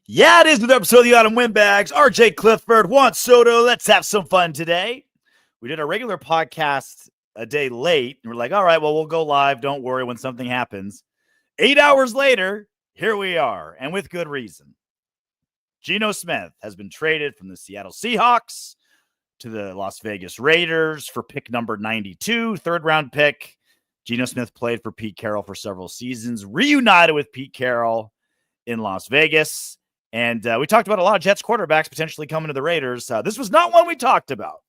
Yeah, it is another episode of the Autumn Windbags. RJ Clifford, Juan Soto. Let's have some fun today. We did a regular podcast a day late, and we're like, all right, well, we'll go live. Don't worry when something happens. 8 hours later, here we are, and with good reason. Geno Smith has been traded from the Seattle Seahawks to the Las Vegas Raiders for pick number 92, third-round pick. Geno Smith played for Pete Carroll for several seasons, reunited with Pete Carroll in Las Vegas. And we talked about a lot of Jets quarterbacks potentially coming to the Raiders. This was not one we talked about.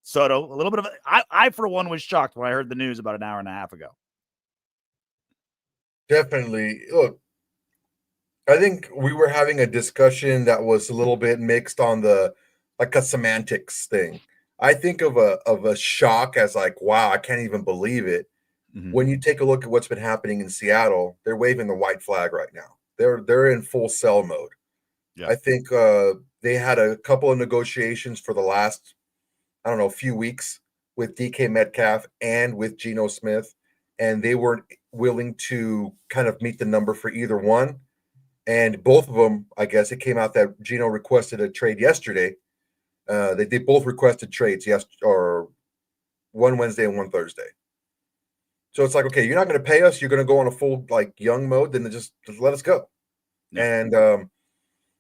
Soto, a little bit of I for one, was shocked when I heard the news about an hour and a half ago. Definitely. Look, I think we were having a discussion that was a little bit mixed on a semantics thing. I think of a shock as like, wow, I can't even believe it. Mm-hmm. When you take a look at what's been happening in Seattle, they're waving the white flag right now. They're in full sell mode. Yeah. I think they had a couple of negotiations for the last, few weeks with DK Metcalf and with Geno Smith, and they weren't willing to kind of meet the number for either one. And both of them, I guess it came out that Geno requested a trade yesterday. They both requested trades, or one Wednesday and one Thursday. So it's like, okay, you're not going to pay us. You're going to go on a full young mode. Then just let us go. Yeah. And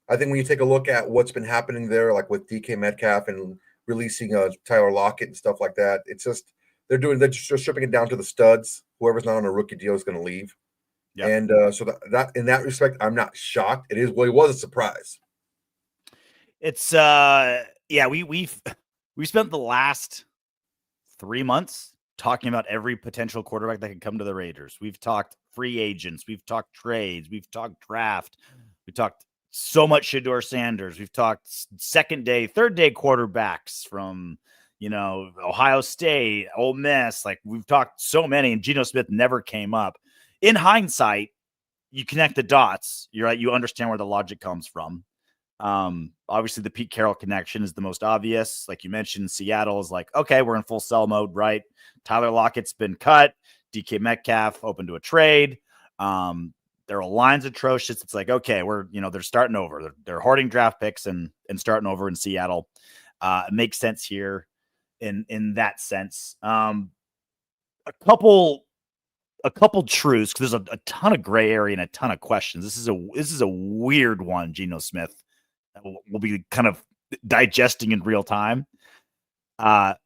I think when you take a look at what's been happening there, like with DK Metcalf and releasing Tyler Lockett and stuff like that, it's just they're just stripping it down to the studs. Whoever's not on a rookie deal is going to leave. Yep. And so that in that respect, I'm not shocked. It was a surprise. It's we spent the last 3 months talking about every potential quarterback that can come to the Raiders. We've talked free agents, we've talked trades, we've talked draft, we talked so much Shedeur Sanders, we've talked second day, third day quarterbacks from Ohio State, Ole Miss. Like, we've talked so many, and Geno Smith never came up. In hindsight, you connect the dots. You're right. You understand where the logic comes from. Obviously, the Pete Carroll connection is the most obvious. Like you mentioned, Seattle is like, okay, we're in full sell mode, right? Tyler Lockett's been cut. DK Metcalf open to a trade. Their line's atrocious. It's like, okay, they're starting over. They're hoarding draft picks and starting over in Seattle. It makes sense here in that sense. A couple truths, because there's a ton of gray area and a ton of questions. This is a weird one, Geno Smith. We'll be kind of digesting in real time. An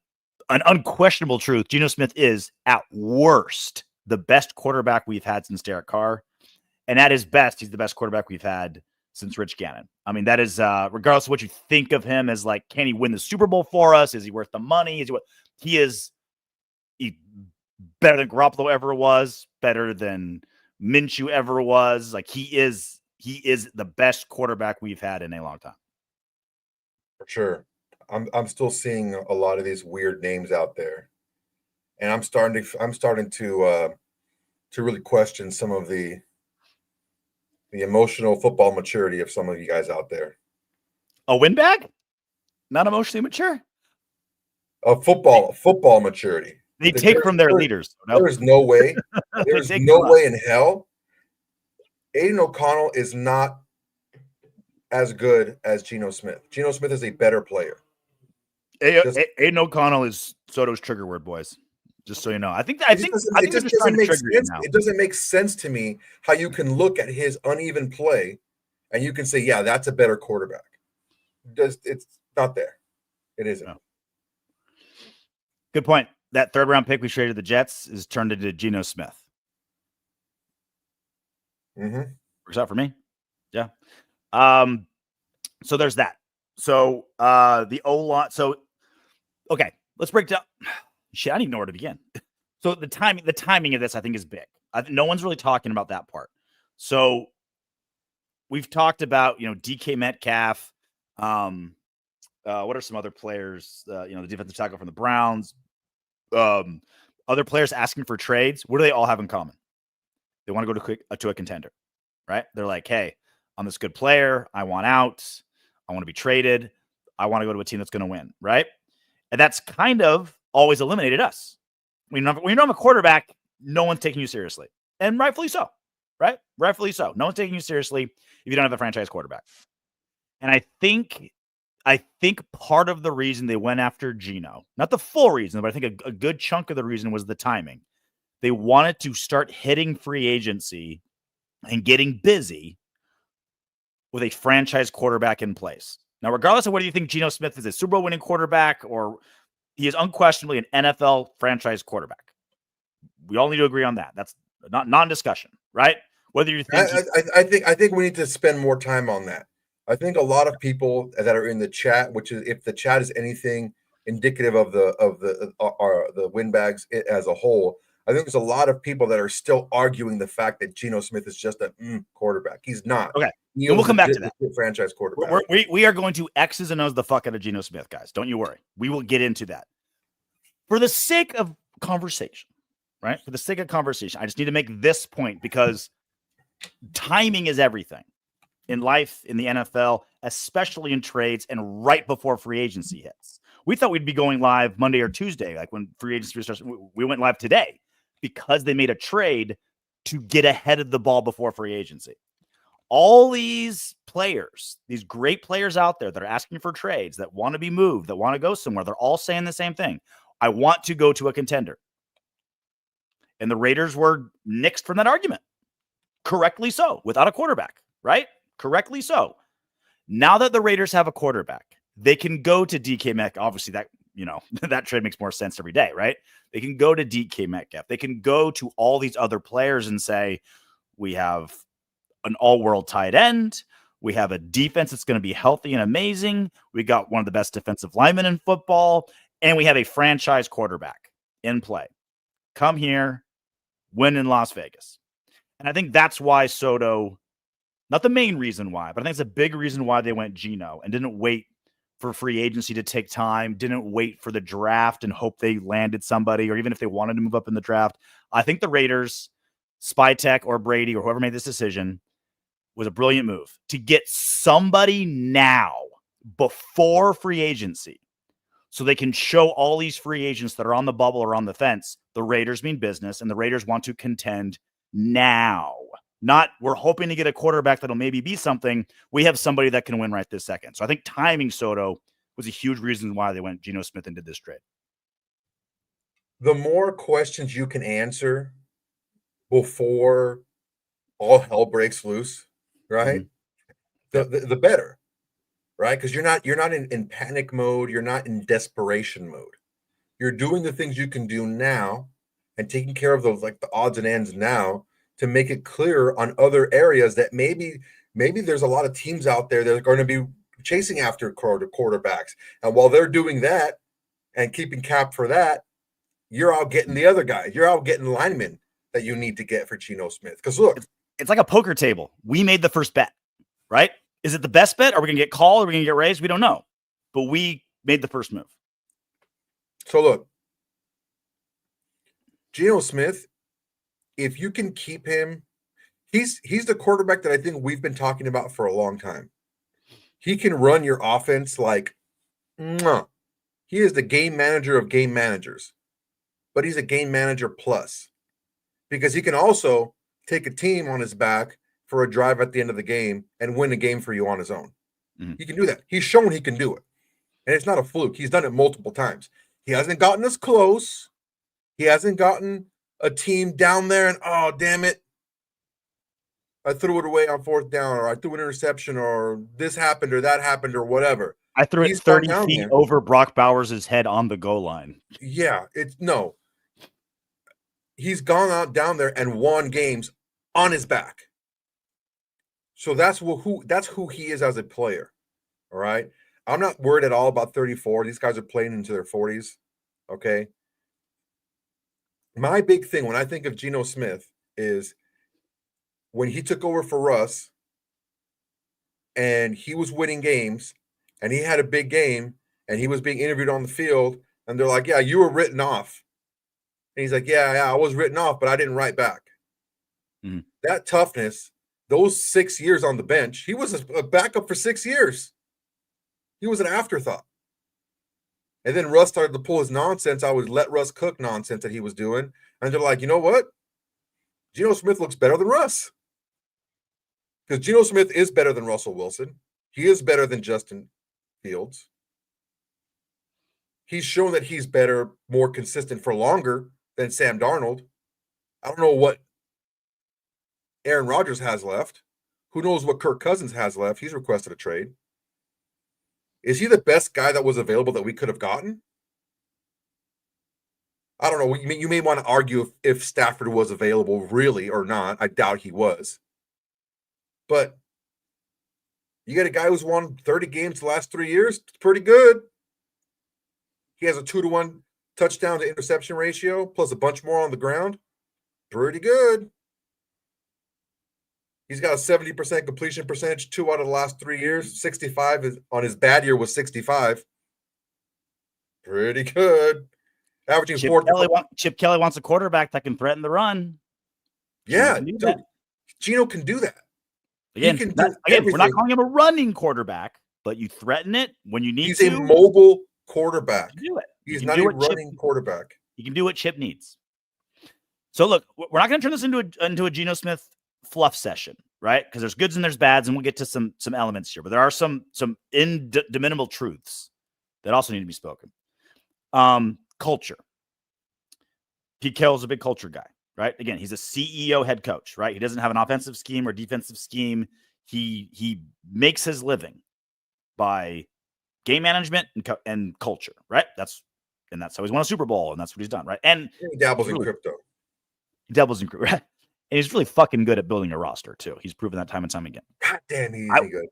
unquestionable truth: Geno Smith is, at worst, the best quarterback we've had since Derek Carr, and at his best, he's the best quarterback we've had since Rich Gannon. I mean, that is regardless of what you think of him as, like, can he win the Super Bowl for us? Is he worth the money? He is better than Garoppolo ever was, better than Minshew ever was. Like, he is the best quarterback we've had in a long time. For sure. I'm still seeing a lot of these weird names out there, and I'm starting to really question some of the emotional football maturity of some of you guys out there. A windbag? Not emotionally mature? Football maturity. They take from their leaders. There's no way. There's no way in hell. Aiden O'Connell is not as good as Geno Smith. Geno Smith is a better player. Aiden O'Connell is Soto's trigger word, boys. Just so you know. I think it just doesn't make sense. It doesn't make sense to me how you can look at his uneven play and you can say, yeah, that's a better quarterback. It's not there. It isn't. No. Good point. That third round pick we traded the Jets is turned into Geno Smith. Mm-hmm. Works out for me. Yeah. So there's that. So the O-line. So, okay, let's break down. Shit, I don't even know where to begin. So the timing of this, I think, is big. No one's really talking about that part. So we've talked about, DK Metcalf. What are some other players? The defensive tackle from the Browns. Other players asking for trades. What do they all have in common? They want to go to a contender, right? They're like, hey, I'm this good player. I want out. I want to be traded. I want to go to a team that's going to win, right? And that's kind of always eliminated us. When you don't have a quarterback, no one's taking you seriously. And rightfully so, right? Rightfully so. No one's taking you seriously if you don't have a franchise quarterback. And I think part of the reason they went after Geno, not the full reason, but I think a good chunk of the reason was the timing. They wanted to start hitting free agency and getting busy with a franchise quarterback in place. Now, regardless of whether you think Geno Smith is a Super Bowl winning quarterback or he is unquestionably an NFL franchise quarterback. We all need to agree on that. That's not non-discussion, right? Whether you think I think we need to spend more time on that. I think a lot of people that are in the chat, which is if the chat is anything indicative of the Windbags as a whole, I think there's a lot of people that are still arguing the fact that Geno Smith is just a quarterback. He's not. Okay, and we'll come back to that. Franchise quarterback. We are going to X's and O's the fuck out of Geno Smith, guys. Don't you worry. We will get into that. For the sake of conversation, right? For the sake of conversation, I just need to make this point because timing is everything in life, in the NFL, especially in trades and right before free agency hits. We thought we'd be going live Monday or Tuesday, like when free agency starts. We went live today because they made a trade to get ahead of the ball before free agency. All these players, these great players out there that are asking for trades, that want to be moved, that want to go somewhere, they're all saying the same thing. I want to go to a contender. And the Raiders were nixed from that argument. Correctly so, without a quarterback, right? Correctly so. Now that the Raiders have a quarterback, they can go to DK Metcalf. Obviously, that, that trade makes more sense every day, right? They can go to DK Metcalf. They can go to all these other players and say, we have an all-world tight end. We have a defense that's going to be healthy and amazing. We got one of the best defensive linemen in football, and we have a franchise quarterback in play. Come here, win in Las Vegas. And I think that's why Soto, not the main reason why, but I think it's a big reason why they went Geno and didn't wait for free agency to take time, didn't wait for the draft and hope they landed somebody, or even if they wanted to move up in the draft. I think the Raiders, Spytek or Brady or whoever made this decision, was a brilliant move to get somebody now before free agency so they can show all these free agents that are on the bubble or on the fence, the Raiders mean business, and the Raiders want to contend now. Not we're hoping to get a quarterback that'll maybe be something. We have somebody that can win right this second. So I think timing Soto was a huge reason why they went Geno Smith and did this trade. The more questions you can answer before all hell breaks loose, right? Mm-hmm. The better, right? Because you're not in panic mode. You're not in desperation mode. You're doing the things you can do now and taking care of those, like the odds and ends now, to make it clear on other areas that maybe there's a lot of teams out there that are going to be chasing after quarterbacks. And while they're doing that and keeping cap for that, you're out getting the other guys. You're out getting linemen that you need to get for Geno Smith. Because look, it's like a poker table. We made the first bet, right? Is it the best bet? Are we going to get called? Are we going to get raised? We don't know. But we made the first move. So look, Geno Smith, if you can keep him, he's the quarterback that I think we've been talking about for a long time. He can run your offense like, he is the game manager of game managers, but he's a game manager plus, because he can also take a team on his back for a drive at the end of the game and win a game for you on his own. Mm-hmm. He can do that. He's shown he can do it. And it's not a fluke. He's done it multiple times. He hasn't gotten us close. He hasn't gotten a team down there and, oh, damn it, I threw it away on fourth down, or I threw an interception, or this happened or that happened or whatever. I threw it 30 feet over Brock Bowers' head on the goal line. Yeah, he's gone out down there and won games on his back. So that's who he is as a player. All right. I'm not worried at all about 34. These guys are playing into their 40s. Okay. My big thing when I think of Geno Smith is when he took over for Russ and he was winning games and he had a big game and he was being interviewed on the field and they're like, yeah, you were written off. And he's like, yeah, I was written off, but I didn't write back. Mm-hmm. That toughness, those 6 years on the bench, he was a backup for 6 years. He was an afterthought. And then Russ started to pull his nonsense. I would let Russ cook nonsense that he was doing. And they're like, you know what? Geno Smith looks better than Russ. Because Geno Smith is better than Russell Wilson. He is better than Justin Fields. He's shown that he's better, more consistent for longer than Sam Darnold. I don't know what Aaron Rodgers has left. Who knows what Kirk Cousins has left? He's requested a trade. Is he the best guy that was available that we could have gotten? I don't know. You may want to argue if Stafford was available really or not. I doubt he was. But you get a guy who's won 30 games the last 3 years. It's pretty good. He has a 2-to-1 touchdown to interception ratio, plus a bunch more on the ground. Pretty good. He's got a 70% completion percentage 2 out of the last 3 years. 65 is on his bad year was 65. Pretty good. Averaging Chip Kelly wants a quarterback that can threaten the run. Yeah, dude. Geno can do that. Again, we're not calling him a running quarterback, but you threaten it when you need He's to. He's a mobile quarterback. Do it. He's not a running quarterback. He can do what Chip needs. So look, we're not going to turn this into a Geno Smith fluff session, right? Because there's goods and there's bads, and we'll get to some elements here. But there are some indomitable truths that also need to be spoken. Culture. Pete Carroll's a big culture guy, right? Again, he's a CEO head coach, right? He doesn't have an offensive scheme or defensive scheme. He makes his living by game management and culture, right? That's how he's won a Super Bowl, and that's what he's done, right? And he dabbles in crypto. He dabbles in crypto, right? And he's really fucking good at building a roster too. He's proven that time and time again. God damn, he's good.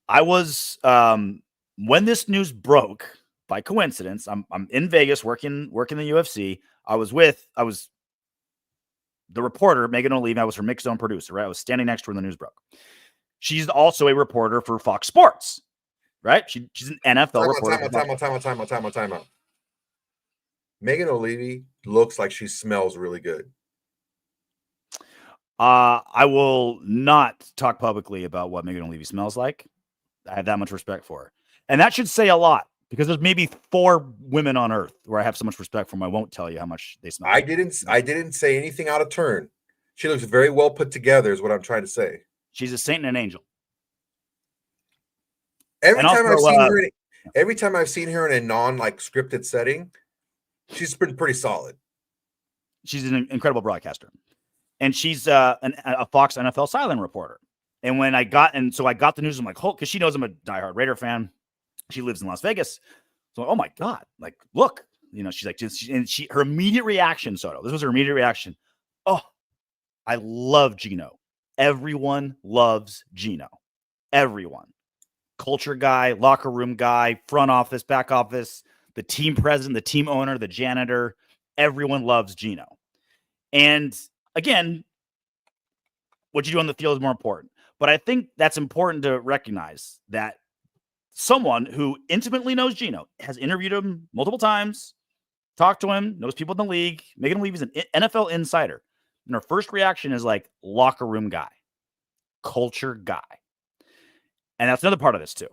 I was when this news broke. By coincidence, I'm in Vegas working the UFC. I was the reporter, Megan O'Leary. I was her Mix Zone producer, right? I was standing next to her when the news broke. She's also a reporter for Fox Sports, right? She's an NFL reporter. Time out. Megan O'Leary looks like she smells really good. I will not talk publicly about what Megan O'Leary smells like. I have that much respect for her. And that should say a lot. Because there's maybe 4 women on earth where I have so much respect for them. I won't tell you how much they smell. I didn't say anything out of turn. She looks very well put together is what I'm trying to say. She's a saint and an angel. Every time I've seen her in a non-scripted setting, she's been pretty solid. She's an incredible broadcaster. And she's a Fox NFL silent reporter. And when I got the news, I'm like, because she knows I'm a diehard Raider fan. She lives in Las Vegas. So, oh my God, look, she's like, her immediate reaction, Soto, this was her immediate reaction. Oh, I love Geno. Everyone loves Geno. Everyone. Culture guy, locker room guy, front office, back office, the team president, the team owner, the janitor. Everyone loves Geno. And again, what you do on the field is more important. But I think that's important to recognize that someone who intimately knows Geno, has interviewed him multiple times, talked to him, knows people in the league. Megan O'Leary is an NFL insider. And her first reaction is locker room guy, culture guy. And that's another part of this too,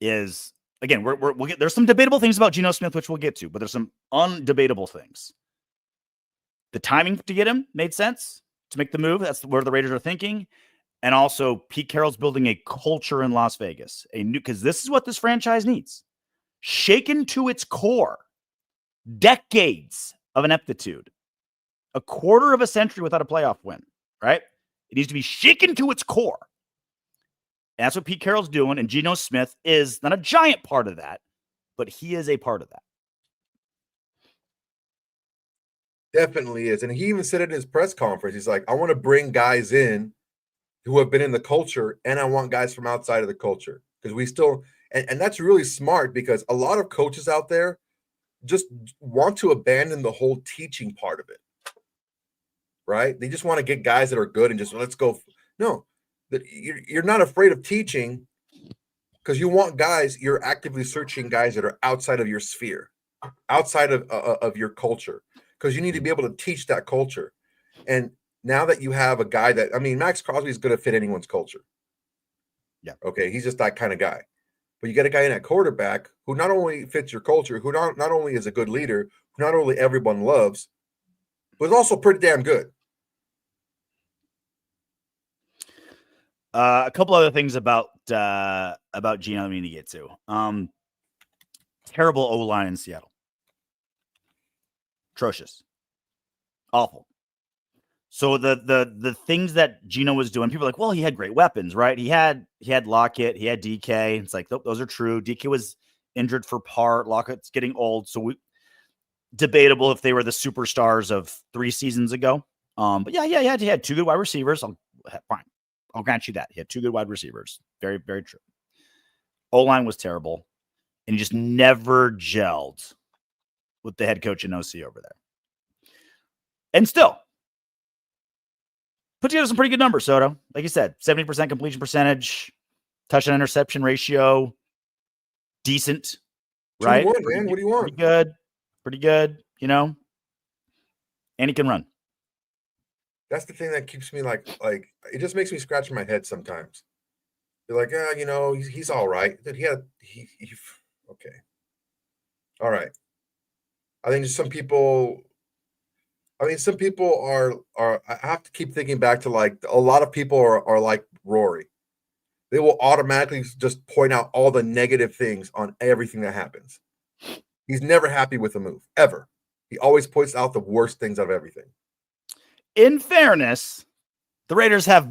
is again, we'll get, there's some debatable things about Geno Smith, which we'll get to, but there's some undebatable things. The timing to get him made sense to make the move. That's where the Raiders are thinking. And also, Pete Carroll's building a culture in Las Vegas, because this is what this franchise needs. Shaken to its core, decades of ineptitude, a quarter of a century without a playoff win, right? It needs to be shaken to its core. And that's what Pete Carroll's doing, and Geno Smith is not a giant part of that, but he is a part of that. Definitely is. And he even said it in his press conference. He's like, I want to bring guys in who have been in the culture, and I want guys from outside of the culture, because we still, and that's really smart, because a lot of coaches out there just want to abandon the whole teaching part of it, right? They just want to get guys that are good and just let's go. No, that you're not afraid of teaching, because you want guys, you're actively searching guys that are outside of your sphere, outside of your culture, because you need to be able to teach that culture. And now that you have a guy that, Maxx Crosby is going to fit anyone's culture. Yeah. Okay. He's just that kind of guy. But you get a guy in at quarterback who not only fits your culture, who not only is a good leader, who not only everyone loves, but is also pretty damn good. A couple other things about Geno we need to get to. Terrible O-line in Seattle. Atrocious. Awful. So the things that Geno was doing, people are like, well, he had great weapons, right? He had Lockett, he had DK. It's like, those are true. DK was injured for part. Lockett's getting old, so debatable if they were the superstars of 3 seasons ago. But yeah, he had 2 good wide receivers. Fine. I'll grant you that. He had 2 good wide receivers. Very, very true. O-line was terrible, and he just never gelled with the head coach and OC over there. And still, put together some pretty good numbers, Soto. Like you said, 70% completion percentage, touchdown interception ratio, decent, right? 2 to 1, man. What do you want? Pretty good, And he can run. That's the thing that keeps me like it just makes me scratch my head sometimes. You're like, he's all right. Dude, okay. All right. I think some people are I have to keep thinking back to like a lot of people are like Rory. They will automatically just point out all the negative things on everything that happens. He's never happy with a move, ever. He always points out the worst things of everything. In fairness, the Raiders have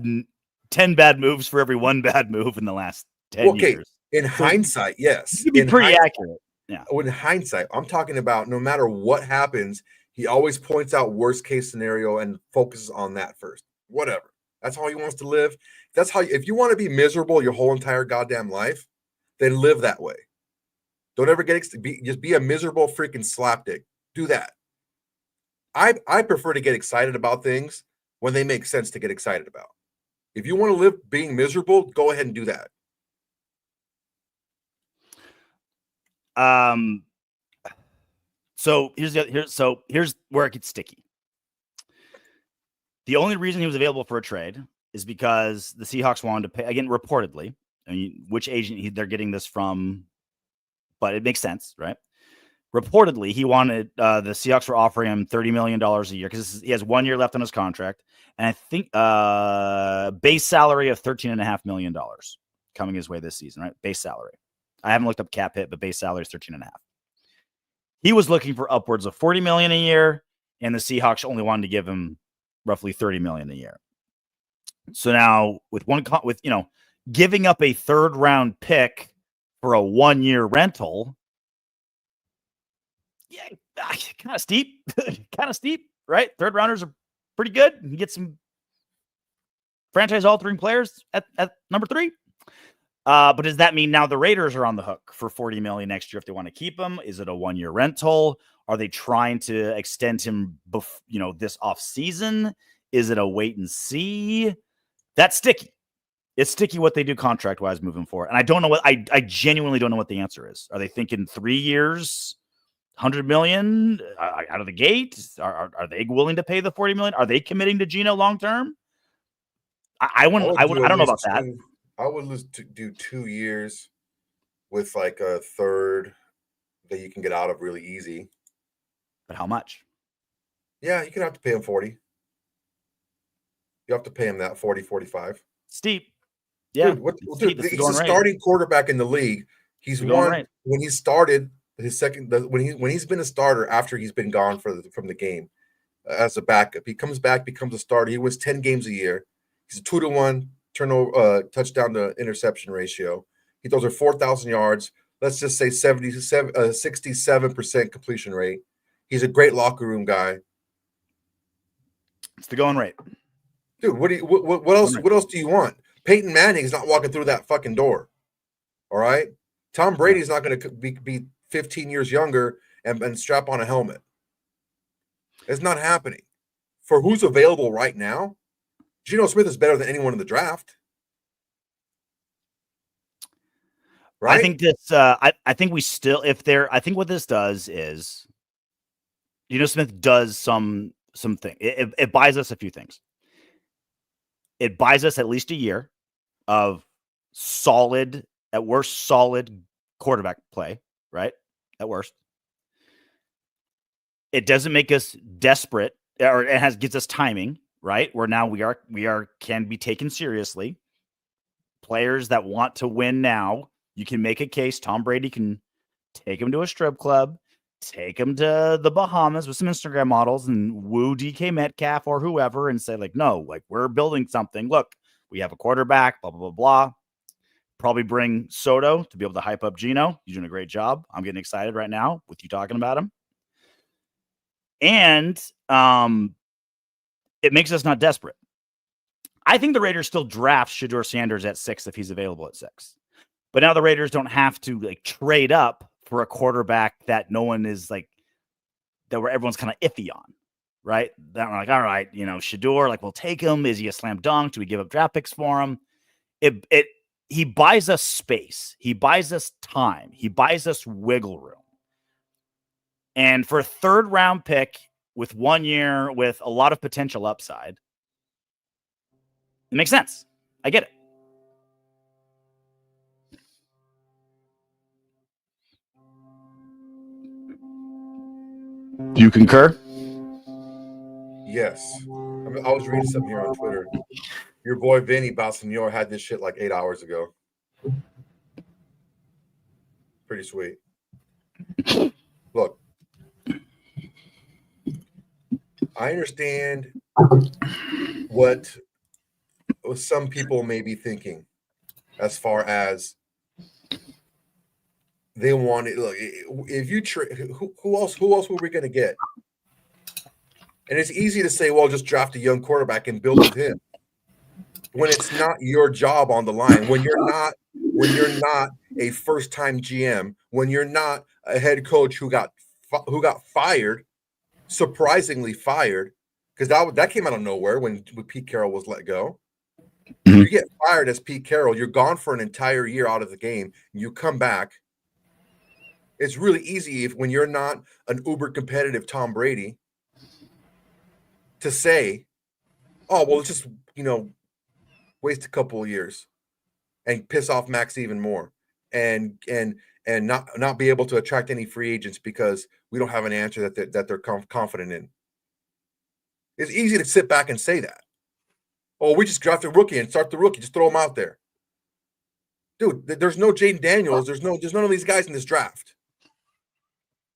10 bad moves for every 1 bad move in the last 10 years. In hindsight, yes. You can be pretty accurate. Yeah. In hindsight, I'm talking about no matter what happens, he always points out worst case scenario and focuses on that first. Whatever. That's how he wants to live. If you want to be miserable your whole entire goddamn life, then live that way. Don't ever just be a miserable freaking slapdick. Do that. I prefer to get excited about things when they make sense to get excited about. If you want to live being miserable, go ahead and do that. So here's where it gets sticky. The only reason he was available for a trade is because the Seahawks wanted to pay, again, reportedly, which agent they're getting this from, but it makes sense, right? Reportedly, he wanted the Seahawks were offering him $30 million a year because he has 1 year left on his contract, and I think base salary of $13.5 million coming his way this season, right? Base salary. I haven't looked up cap hit, but base salary is 13.5. He was looking for upwards of $40 million a year, and the Seahawks only wanted to give him roughly $30 million a year. So now with giving up a 3rd round pick for a 1 year rental, yeah, kind of steep, right? 3rd rounders are pretty good. You get some franchise altering players at number 3. But does that mean now the Raiders are on the hook for $40 million next year if they want to keep him? Is it a 1 year rental? Are they trying to extend him, this off season? Is it a wait and see? That's sticky. It's sticky what they do contract wise moving forward. And I don't know I genuinely don't know what the answer is. Are they thinking 3 years, $100 million out of the gate? Are they willing to pay the $40 million? Are they committing to Geno long term? I don't know about that. I would do 2 years with like a third that you can get out of really easy. But how much? Yeah, you can have to pay him 40. You have to pay him that 40, 45. Steep. Yeah. Dude, he's a starting quarterback in the league. He's won when he started his second when he's been a starter after he's been gone from the game as a backup. He comes back, becomes a starter. He wins 10 games a year. He's a 2-to-1 turnover touchdown to interception ratio. He throws for 4,000 yards. Let's just say 67% completion rate. He's a great locker room guy. It's the going rate. Dude, what else? What else do you want? Peyton Manning's not walking through that fucking door. All right, Tom Brady's not going to be 15 years younger and strap on a helmet. It's not happening. For who's available right now, Geno Smith is better than anyone in the draft. Right? I think this. I think we still, I think what this does is, Geno Smith does something. It buys us a few things. It buys us at least a year of solid, at worst, solid quarterback play, right? At worst. It doesn't make us desperate, or gets us timing, right? Where now we can be taken seriously. players that want to win now, you can make a case. Tom Brady can take him to a strip club, take him to the Bahamas with some Instagram models and woo DK Metcalf or whoever and say, like, no, like, we're building something. Look, we have a quarterback, blah, blah, blah, blah. Probably bring Soto to be able to hype up Geno. He's doing a great job. I'm getting excited right now with you talking about him. And it makes us not desperate. I think the Raiders still draft Shedeur Sanders at 6 if he's available at 6. But now the Raiders don't have to like trade up for a quarterback that no one is like, that where everyone's kind of iffy on, right? That we're like, all right, you know, Shedeur, like, we'll take him. Is he a slam dunk? Do we give up draft picks for him? He buys us space. He buys us time. He buys us wiggle room. And for a 3rd round pick with 1 year with a lot of potential upside, it makes sense. I get it. Do you concur? Yes. I was reading something here on Twitter. Your boy Vinny Balsanior had this shit like 8 hours ago. Pretty sweet. Look, I understand what some people may be thinking as far as they want it. Look, if you who else were we going to get? And it's easy to say, well, just draft a young quarterback and build with him. When it's not your job on the line, when you're not a first-time GM, when you're not a head coach who got fired, surprisingly fired, because that came out of nowhere when Pete Carroll was let go. Mm-hmm. You get fired as Pete Carroll, you're gone for an entire year out of the game, you come back. It's really easy when you're not an uber competitive Tom Brady to say, oh, well, let's just, waste a couple of years and piss off Max even more and not be able to attract any free agents because we don't have an answer that they're confident in. It's easy to sit back and say that. Oh, we just draft a rookie and start the rookie. Just throw him out there. Dude, there's no Jaden Daniels. There's none of these guys in this draft.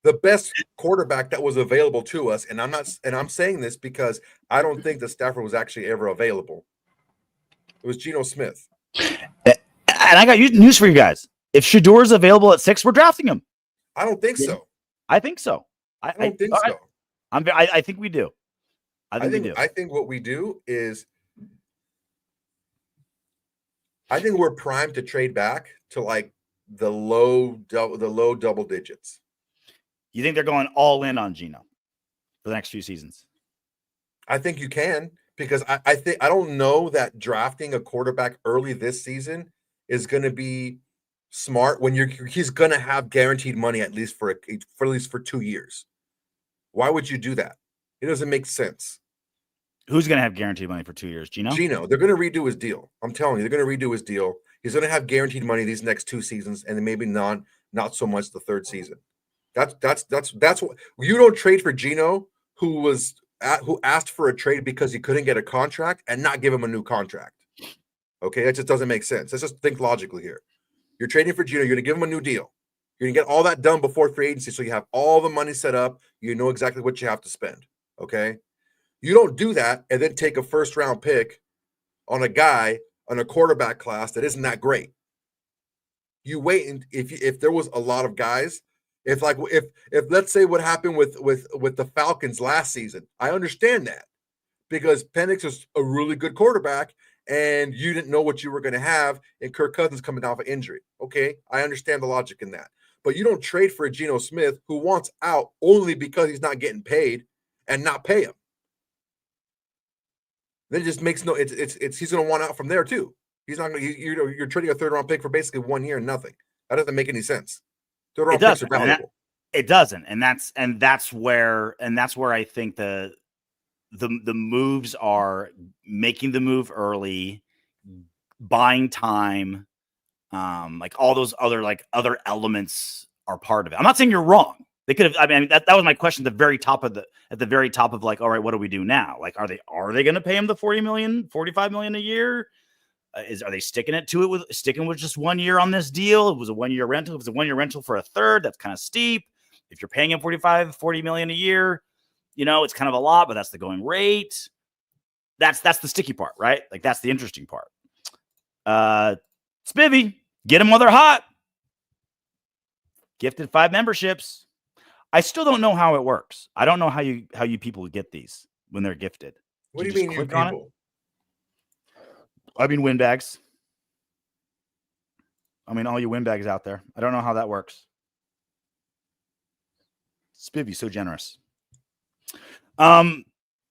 The best quarterback that was available to us, and I'm saying this because I don't think the Stafford was actually ever available. It was Geno Smith. And I got news for you guys. If Shedeur is available at 6, we're drafting him. I don't think so. I think so. I don't think so. I think we do. I think what we do is I think we're primed to trade back to like the low double digits. You think they're going all in on Geno for the next few seasons? I think you can. Because I don't know that drafting a quarterback early this season is going to be smart when he's going to have guaranteed money at least for 2 years. Why would you do that? It doesn't make sense. Who's going to have guaranteed money for 2 years? Geno. They're going to redo his deal. I'm telling you, they're going to redo his deal. He's going to have guaranteed money these next 2 seasons, and then maybe not so much the 3rd season. That's what you don't trade for Geno, who asked for a trade because he couldn't get a contract and not give him a new contract. Okay, that just doesn't make sense. Let's just think logically here. You're trading for Geno. You're going to give him a new deal. You're going to get all that done before free agency, so you have all the money set up. You know exactly what you have to spend. Okay, you don't do that and then take a 1st-round pick on a quarterback class that isn't that great. You wait, and if there was a lot of guys. If let's say what happened with the Falcons last season, I understand that because Penix is a really good quarterback and you didn't know what you were going to have and Kirk Cousins coming off an injury. Okay, I understand the logic in that. But you don't trade for a Geno Smith who wants out only because he's not getting paid and not pay him. Then it just makes he's going to want out from there too. He's not going to you're trading a 3rd-round pick for basically 1 year and nothing. That doesn't make any sense. It doesn't, and that's where I think the moves are making the move early, buying time, like all those other elements are part of it. I'm not saying you're wrong. They could have. I mean, that was my question at the very top of like, all right, what do we do now? Like, are they going to pay him the $40 million, $45 million a year? Are they sticking with just 1 year on this deal? It was a 1 year rental. It was a 1 year rental for a third. That's kind of steep. If you're paying him 40 million a year, it's kind of a lot, but that's the going rate. That's the sticky part, right? Like that's the interesting part. Spivvy, get them while they're hot. Gifted 5 memberships. I still don't know how it works. I don't know how you people get these when they're gifted. What do you mean, you people? I mean, Windbags. I mean, all you Windbags out there. I don't know how that works. Spivvy, so generous. All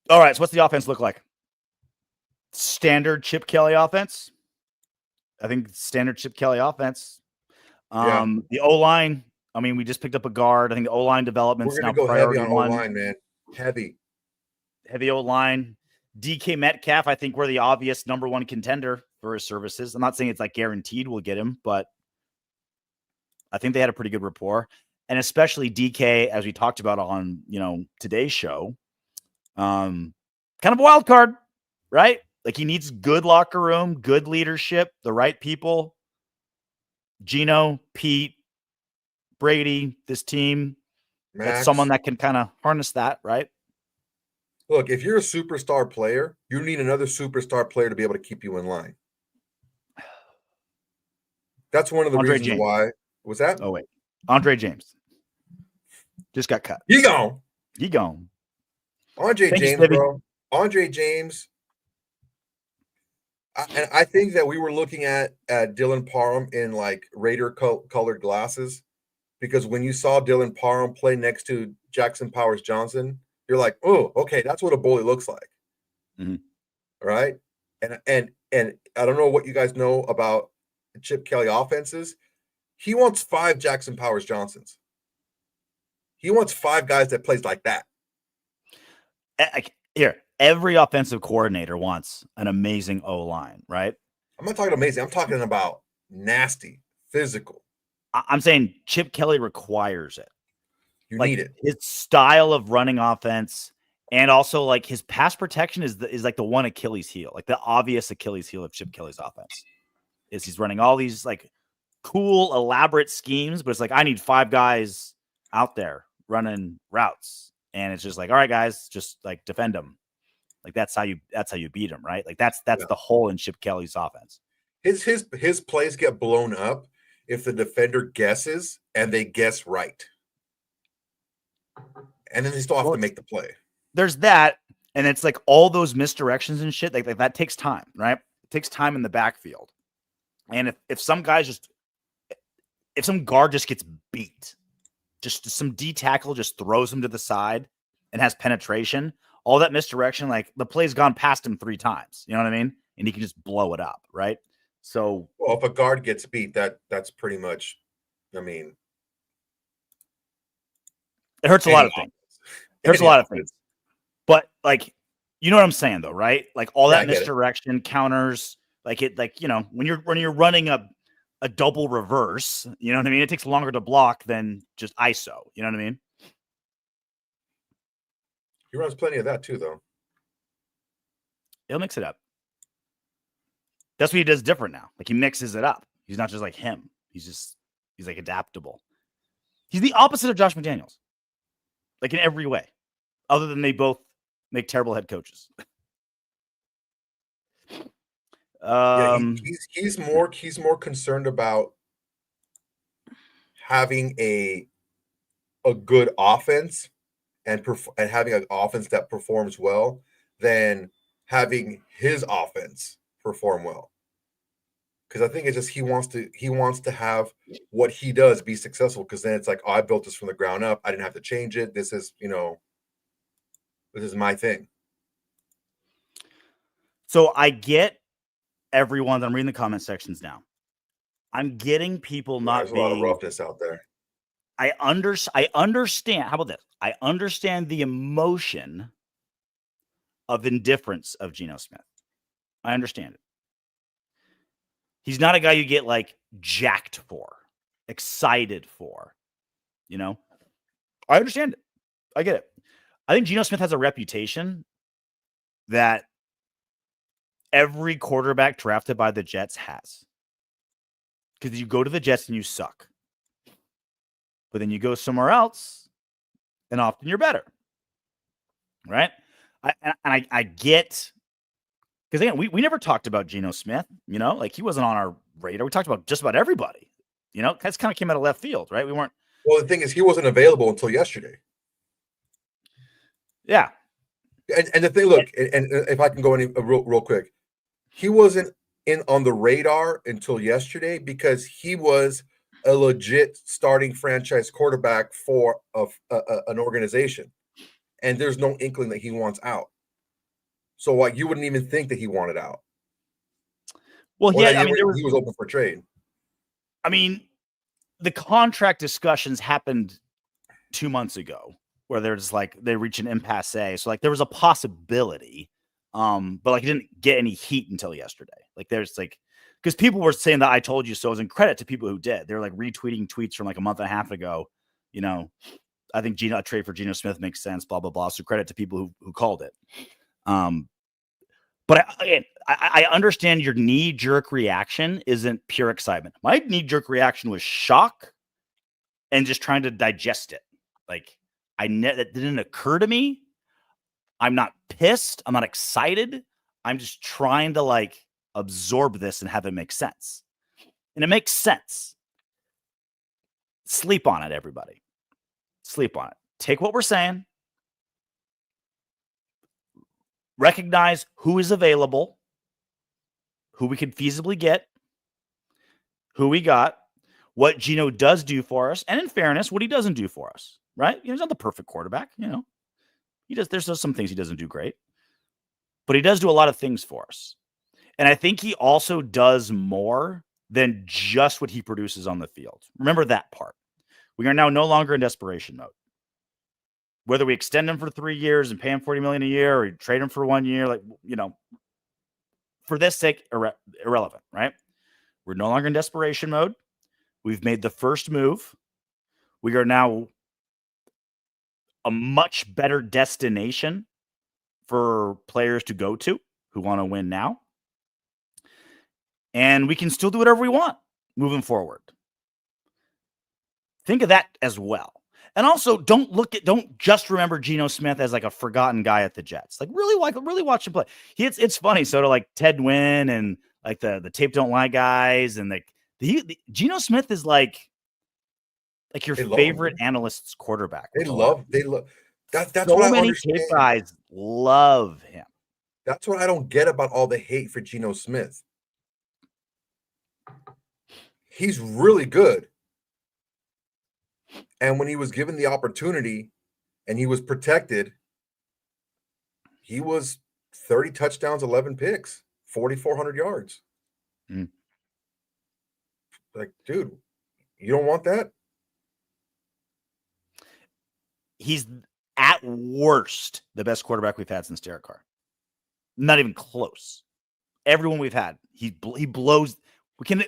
right. So what's the offense look like? Standard Chip Kelly offense. I think standard Chip Kelly offense. The O-line. I mean, we just picked up a guard. I think the O-line development's We're now gonna go heavy on one. O-line, man. Heavy O-line. DK Metcalf, I think we're the obvious number one contender for his services. I'm not saying it's like guaranteed we'll get him, but I think they had a pretty good rapport. And especially DK, as we talked about on, today's show, kind of a wild card, right? Like he needs good locker room, good leadership, the right people. Geno, Pete, Brady, this team. Maxx. That's someone that can kind of harness that, right? Look, if you're a superstar player, you need another superstar player to be able to keep you in line. That's one of the reasons why. Was that? Oh, wait. Andre James just got cut. He gone. Andre James, bro. Andre James. I think that we were looking at Dylan Parham in like Raider colored glasses, because when you saw Dylan Parham play next to Jackson Powers Johnson, you're like, oh, okay, that's what a bully looks like. Mm-hmm. Right? And I don't know what you guys know about Chip Kelly offenses. He wants 5 Jackson Powers Johnsons. He wants 5 guys that plays like that. Here, every offensive coordinator wants an amazing O-line, right? I'm not talking amazing. I'm talking about nasty, physical. I'm saying Chip Kelly requires it. You need it. His style of running offense, and also like his pass protection is like the one Achilles heel, like the obvious Achilles heel of Chip Kelly's offense. Is he's running all these like cool, elaborate schemes, but it's like I need 5 guys out there running routes, and it's just like, all right, guys, just like defend them. Like that's how you beat him, right? Like that's the hole in Chip Kelly's offense. His plays get blown up if the defender guesses and they guess right. And then they still have to make the play. There's that, and it's like all those misdirections and shit. Like that takes time, right? It takes time in the backfield. And if some guys if some guard just gets beat, just some D tackle just throws him to the side and has penetration, all that misdirection, like the play's gone past him 3 times. You know what I mean? And he can just blow it up, right? So, well, if a guard gets beat, that's pretty much, I mean, it hurts a lot of things. There's a lot of things, but like, you know what I'm saying though, right? Like all that misdirection counters, like it, like, when you're running a double reverse, you know what I mean? It takes longer to block than just ISO. You know what I mean? He runs plenty of that too, though. He'll mix it up. That's what he does different now. Like he mixes it up. He's not just like him. He's like adaptable. He's the opposite of Josh McDaniels. Like in every way, other than they both make terrible head coaches. He's more concerned about having a good offense and having an offense that performs well than having his offense perform well. Because I think it's just he wants to have what he does be successful, because then it's like, oh, I built this from the ground up. I didn't have to change it. This is, this is my thing. So I get everyone. I'm reading the comment sections now. I'm getting people not There's a lot of roughness out there. I understand. How about this? I understand the emotion of indifference of Geno Smith. I understand it. He's not a guy you get like jacked for, excited for, I understand it. I get it. I think Geno Smith has a reputation that every quarterback drafted by the Jets has. Because you go to the Jets and you suck. But then you go somewhere else and often you're better. Right? I get, because again, we never talked about Geno Smith, like he wasn't on our radar. We talked about just about everybody, that's kind of came out of left field, right? We weren't. Well, the thing is, he wasn't available until yesterday. Yeah. And the thing, look, and if I can go in real quick, he wasn't in on the radar until yesterday because he was a legit starting franchise quarterback for an organization, and there's no inkling that he wants out. So, like, you wouldn't even think that he wanted out. Well, Or yeah, that he was open for trade. I mean, the contract discussions happened 2 months ago, where there's like they reach an impasse. So like there was a possibility, but like it didn't get any heat until yesterday. Like there's like, because people were saying that I told you so, and credit to people who did. They're like retweeting tweets from like a month and a half ago. I think a trade for Geno Smith makes sense. Blah blah blah. So credit to people who called it. But I understand your knee-jerk reaction isn't pure excitement. My knee-jerk reaction was shock and just trying to digest it. Like, that didn't occur to me. I'm not pissed. I'm not excited. I'm just trying to, like, absorb this and have it make sense. And it makes sense. Sleep on it, everybody. Sleep on it. Take what we're saying. Recognize who is available, who we could feasibly get, who we got, what Geno does do for us, and in fairness, what he doesn't do for us, right? He's not the perfect quarterback, He does. There's some things he doesn't do great, but he does do a lot of things for us. And I think he also does more than just what he produces on the field. Remember that part. We are now no longer in desperation mode. Whether we extend him for 3 years and pay him $40 million a year, or trade him for 1 year, for this sake, irrelevant, right? We're no longer in desperation mode. We've made the first move. We are now a much better destination for players to go to who want to win now. And we can still do whatever we want moving forward. Think of that as well. And also, don't just remember Geno Smith as like a forgotten guy at the Jets. Like really watch him play. It's funny. So to like Ted Wynn and like the tape don't lie guys, and like Geno Smith is like your favorite analyst's quarterback. They love that's so what I many understand. Tape guys love him. That's what I don't get about all the hate for Geno Smith. He's really good. And when he was given the opportunity and he was protected, he was 30 touchdowns, 11 picks, 4,400 yards. Like, dude, you don't want that? He's at worst the best quarterback we've had since Derek Carr. Not even close. Everyone we've had, he blows. We can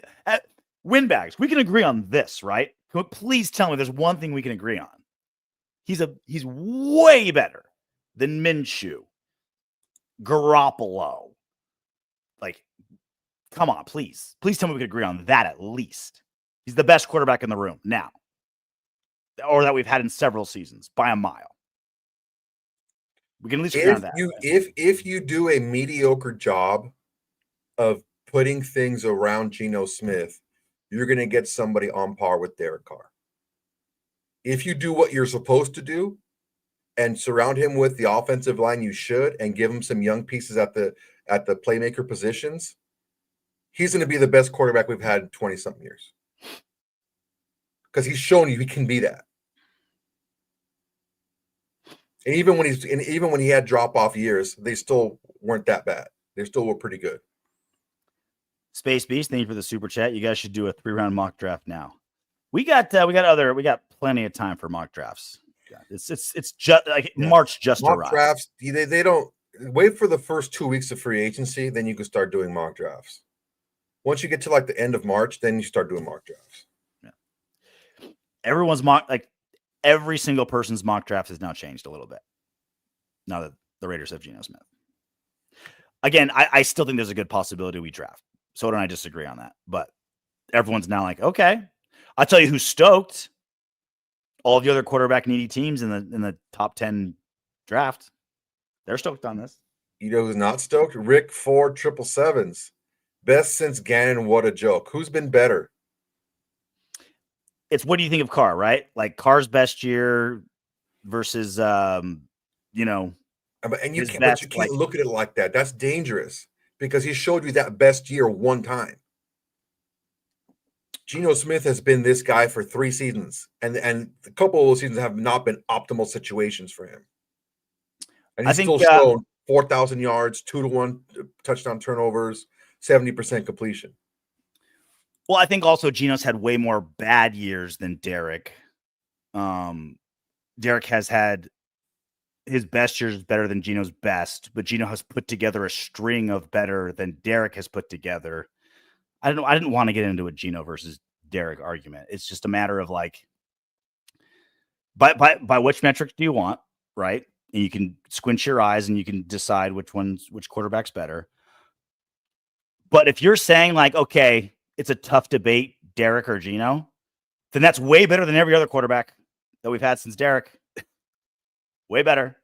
Windbags. We can agree on this, right? Please tell me there's one thing we can agree on. He's way better than Minshew, Garoppolo. Like, come on, please tell me we can agree on that at least. He's the best quarterback in the room now, or that we've had in several seasons by a mile. We can at least agree on that. If you do a mediocre job of putting things around Geno Smith, you're going to get somebody on par with Derek Carr. If you do what you're supposed to do and surround him with the offensive line you should, and give him some young pieces at the playmaker positions, he's going to be the best quarterback we've had in 20-something years. Because he's shown you he can be that. And even when he had drop-off years, they still weren't that bad. They still were pretty good. Space Beast, thank you for the super chat. You guys should do a 3-round mock draft now. We got plenty of time for mock drafts. It's just like March just mock arrived. Drafts, they don't wait for the first 2 weeks of free agency, then you can start doing mock drafts. Once you get to like the end of March, then you start doing mock drafts. Yeah. Every single person's mock draft has now changed a little bit now that the Raiders have Geno Smith. Again, I still think there's a good possibility we draft. So don't I disagree on that? But everyone's now like, okay. I'll tell you who's stoked. All of the other quarterback needy teams in the top 10 draft. They're stoked on this. You know who's not stoked? Rick 4777s. Best since Gannon. What a joke. Who's been better? It's what do you think of Carr, right? Like Carr's best year versus you know, And you his can't, best, but you can't like, look at it like that. That's dangerous because he showed you that best year one time. Geno Smith has been this guy for 3 seasons, and a couple of those seasons have not been optimal situations for him. And he's still shown 4,000 yards, 2-1 touchdown turnovers, 70% completion. Well, I think also Geno's had way more bad years than Derek. Derek has had his best years better than Geno's best, but Geno has put together a string of better than Derek has put together. I don't know. I didn't want to get into a Geno versus Derek argument. It's just a matter of like, by which metric do you want, right? And you can squint your eyes and you can decide which quarterback's better. But if you're saying like, okay, it's a tough debate, Derek or Geno, then that's way better than every other quarterback that we've had since Derek. Way better.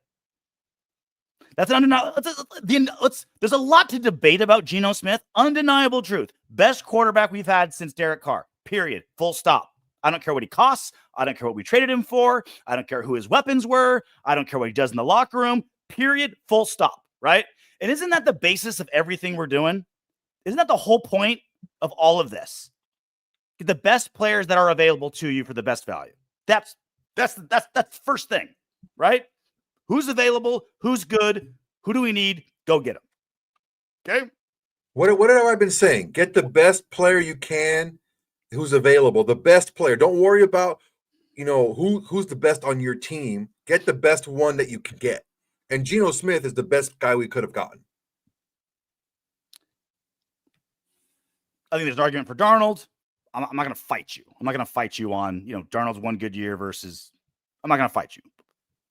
That's undeniable. There's a lot to debate about Geno Smith. Undeniable truth. Best quarterback we've had since Derek Carr. Period. Full stop. I don't care what he costs. I don't care what we traded him for. I don't care who his weapons were. I don't care what he does in the locker room. Period. Full stop. Right? And isn't that the basis of everything we're doing? Isn't that the whole point of all of this? Get the best players that are available to you for the best value. That's the first thing, right? Who's available? Who's good? Who do we need? Go get them. Okay. What have I been saying? Get the best player you can, who's available. The best player. Don't worry about, who's the best on your team. Get the best one that you can get. And Geno Smith is the best guy we could have gotten. I think there's an argument for Darnold. I'm not going to fight you. I'm not going to fight you on, Darnold's one good year versus. I'm not going to fight you.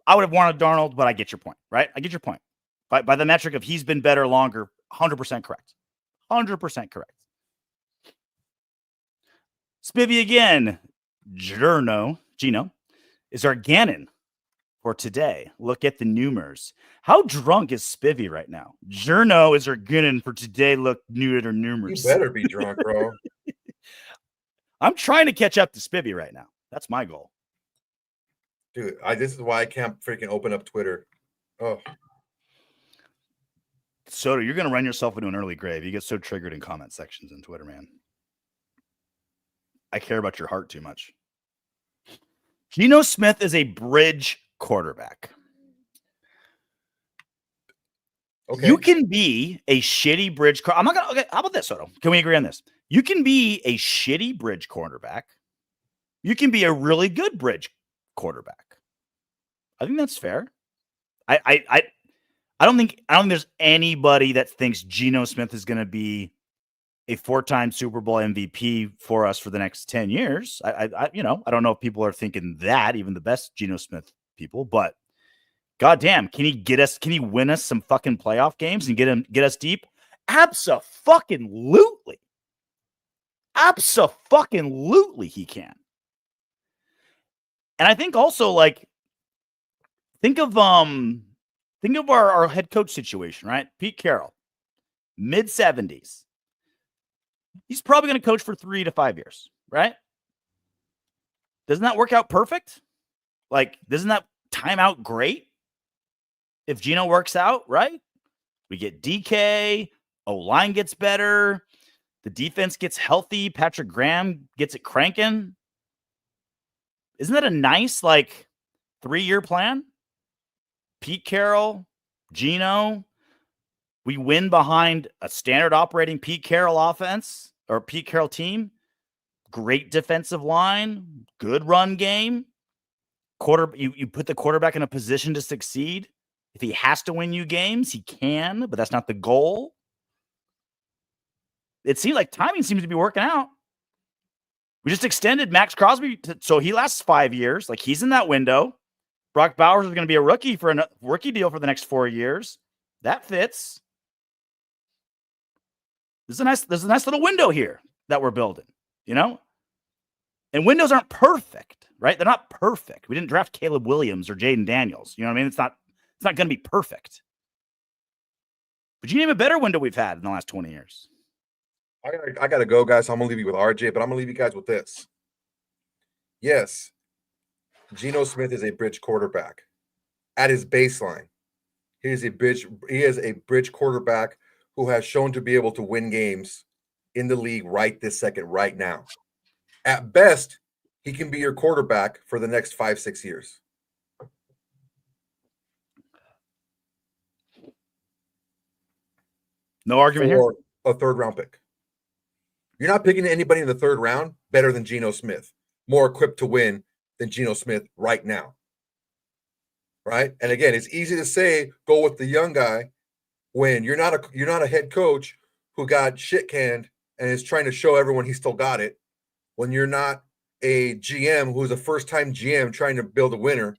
I would have wanted Darnold, but I get your point, right? I get your point. By the metric of he's been better longer, 100% correct. 100% correct. Spivvy again. Geno is our Gannon for today. Look at the numers. How drunk is Spivvy right now? Geno is our Gannon for today. Look new at our numers. You better be drunk, bro. I'm trying to catch up to Spivvy right now. That's my goal. Dude, this is why I can't freaking open up Twitter. Oh. Soto, you're going to run yourself into an early grave. You get so triggered in comment sections on Twitter, man. I care about your heart too much. Geno Smith is a bridge quarterback. Okay. You can be a shitty bridge. I'm not going to. Okay, how about this, Soto? Can we agree on this? You can be a shitty bridge quarterback. You can be a really good bridge quarterback. I think that's fair. I don't think there's anybody that thinks Geno Smith is going to be a 4-time Super Bowl MVP for us for the next 10 years. I don't know if people are thinking that, even the best Geno Smith people, but goddamn, can he win us some fucking playoff games and get us deep? Abso-fucking-lutely. Abso-fucking-lutely he can. And I think also, like, think of our head coach situation, right? Pete Carroll, mid-70s. He's probably going to coach for 3 to 5 years, right? Doesn't that work out perfect? Like, doesn't that time out great if Geno works out, right? We get DK, O-line gets better, the defense gets healthy, Patrick Graham gets it cranking. Isn't that a nice, 3-year plan? Pete Carroll, Geno, we win behind a standard operating Pete Carroll offense or Pete Carroll team. Great defensive line, good run game. You put the quarterback in a position to succeed. If he has to win you games, he can, but that's not the goal. It seems like timing seems to be working out. We just extended Maxx Crosby so he lasts 5 years. Like, he's in that window. Brock Bowers is going to be a rookie for a rookie deal for the next 4 years. That fits. There's a nice little window here that we're building, And windows aren't perfect, right? They're not perfect. We didn't draft Caleb Williams or Jaden Daniels. You know what I mean? It's not going to be perfect. But you name a better window we've had in the last 20 years. I gotta go, guys. I'm gonna leave you with RJ, but I'm gonna leave you guys with this. Yes, Geno Smith is a bridge quarterback. At his baseline, he is a bridge quarterback who has shown to be able to win games in the league right this second, right now. At best, he can be your quarterback for the next 5-6 years. No argument here. A third-round pick. You're not picking anybody in the third round better than Geno Smith, more equipped to win than Geno Smith right now. Right? And again, it's easy to say go with the young guy when you're not a head coach who got shit canned and is trying to show everyone he still got it. When you're not a GM who's a first-time GM trying to build a winner.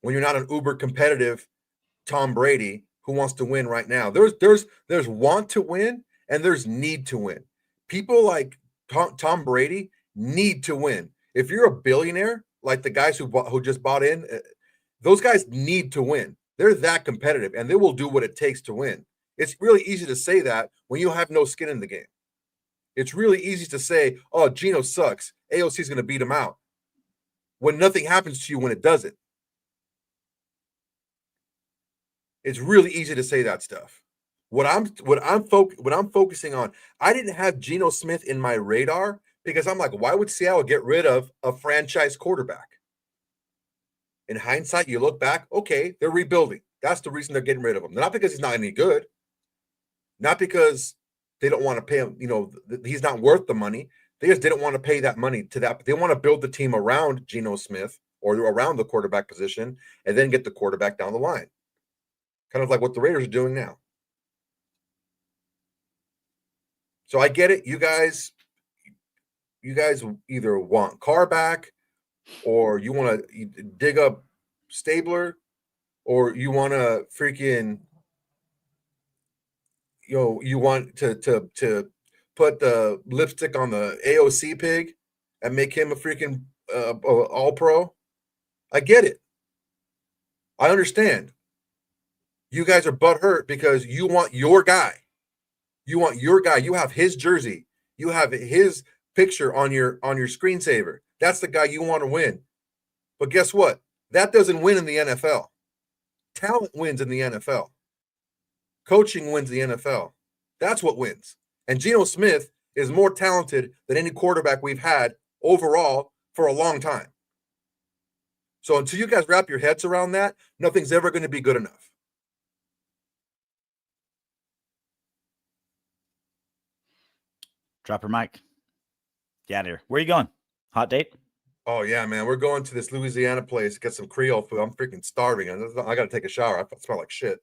When you're not an uber competitive Tom Brady who wants to win right now. There's want to win and there's need to win. People like Tom Brady need to win. If you're a billionaire, like the guys who just bought in, those guys need to win. They're that competitive, and they will do what it takes to win. It's really easy to say that when you have no skin in the game. It's really easy to say, oh, Geno sucks. AOC is going to beat him out. When nothing happens to you when it doesn't. It's really easy to say that stuff. What I'm focusing on, I didn't have Geno Smith in my radar because I'm like, why would Seattle get rid of a franchise quarterback? In hindsight, you look back, okay, they're rebuilding. That's the reason they're getting rid of him. Not because he's not any good. Not because they don't want to pay him, he's not worth the money. They just didn't want to pay that money to that. They want to build the team around Geno Smith or around the quarterback position and then get the quarterback down the line. Kind of like what the Raiders are doing now. So I get it. You guys either want Carr back or you want to dig up Stabler or you want to freaking, you want to put the lipstick on the AOC pig and make him a freaking all-pro. I get it. I understand. You guys are butthurt because you want your guy. You want your guy. You have his jersey. You have his picture on your screensaver. That's the guy you want to win. But guess what? That doesn't win in the NFL. Talent wins in the NFL. Coaching wins the NFL. That's what wins. And Geno Smith is more talented than any quarterback we've had overall for a long time. So until you guys wrap your heads around that, nothing's ever going to be good enough. Drop your mic. Get out of here. Where are you going? Hot date? Oh, yeah, man. We're going to this Louisiana place to get some Creole food. I'm freaking starving. I got to take a shower. I smell like shit.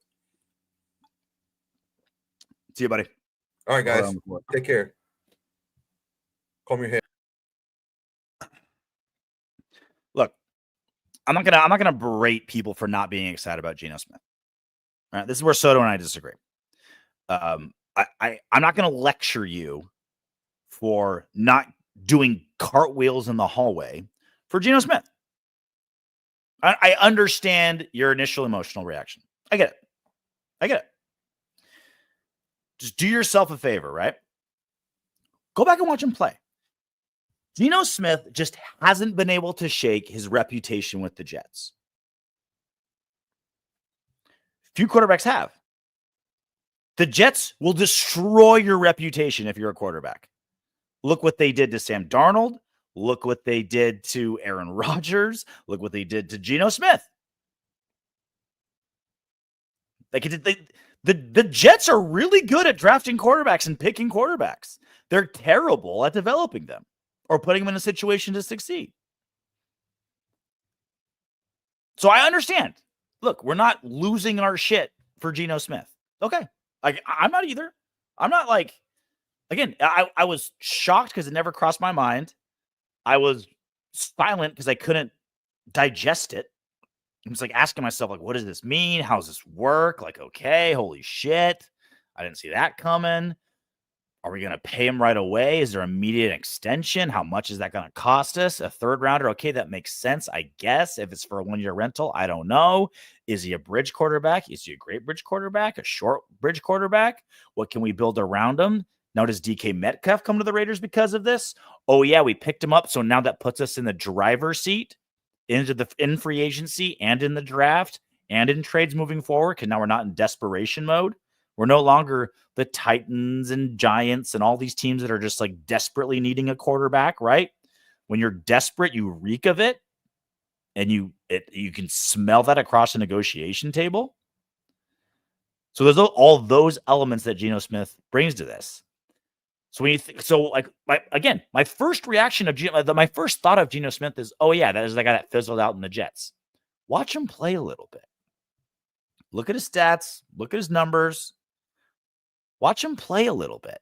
See you, buddy. All right, guys. Take care. Comb your hair. Look, I'm not gonna berate people for not being excited about Geno Smith. All right, this is where Soto and I disagree. I'm not gonna lecture you for not doing cartwheels in the hallway for Geno Smith. I understand your initial emotional reaction. I get it. Just do yourself a favor, right? Go back and watch him play. Geno Smith just hasn't been able to shake his reputation with the Jets. Few quarterbacks have. The Jets will destroy your reputation if you're a quarterback. Look what they did to Sam Darnold. Look what they did to Aaron Rodgers. Look what they did to Geno Smith. The Jets are really good at drafting quarterbacks and picking quarterbacks. They're terrible at developing them or putting them in a situation to succeed. So I understand. Look, we're not losing our shit for Geno Smith. Okay. I'm not either. I'm not like, again, I was shocked because it never crossed my mind. I was silent because I couldn't digest it. I was like asking myself, like, what does this mean? How does this work? Like, okay, holy shit. I didn't see that coming. Are we going to pay him right away? Is there immediate extension? How much is that going to cost us? A third rounder? Okay, that makes sense, I guess. If it's for a 1-year rental, I don't know. Is he a bridge quarterback? Is he a great bridge quarterback? A short bridge quarterback? What can we build around him? Now, does DK Metcalf come to the Raiders because of this? Oh, yeah, we picked him up. So now that puts us in the driver's seat in free agency and in the draft and in trades moving forward, because now we're not in desperation mode. We're no longer the Titans and Giants and all these teams that are just like desperately needing a quarterback, right? When you're desperate, you reek of it, and you can smell that across the negotiation table. So there's all those elements that Geno Smith brings to this. So when you my first reaction of my first thought of Geno Smith is, oh yeah, that is the guy that fizzled out in the Jets. Watch him play a little bit. Look at his stats. Look at his numbers. Watch him play a little bit.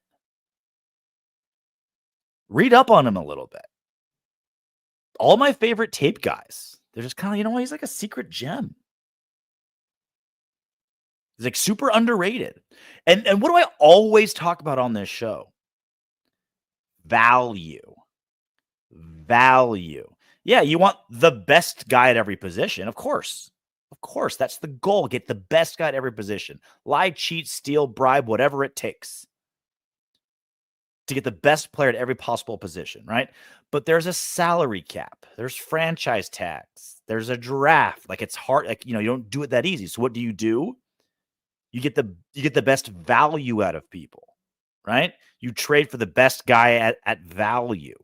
Read up on him a little bit. All my favorite tape guys, they're just kind of, he's like a secret gem. He's like super underrated. And what do I always talk about on this show? Value. Yeah, you want the best guy at every position, of course. Of course, that's the goal. Get the best guy at every position. Lie, cheat, steal, bribe, whatever it takes to get the best player at every possible position, right? But there's a salary cap. There's franchise tags. There's a draft. Like, it's hard. Like, you don't do it that easy. So what do? You get the best value out of people, right? You trade for the best guy at value.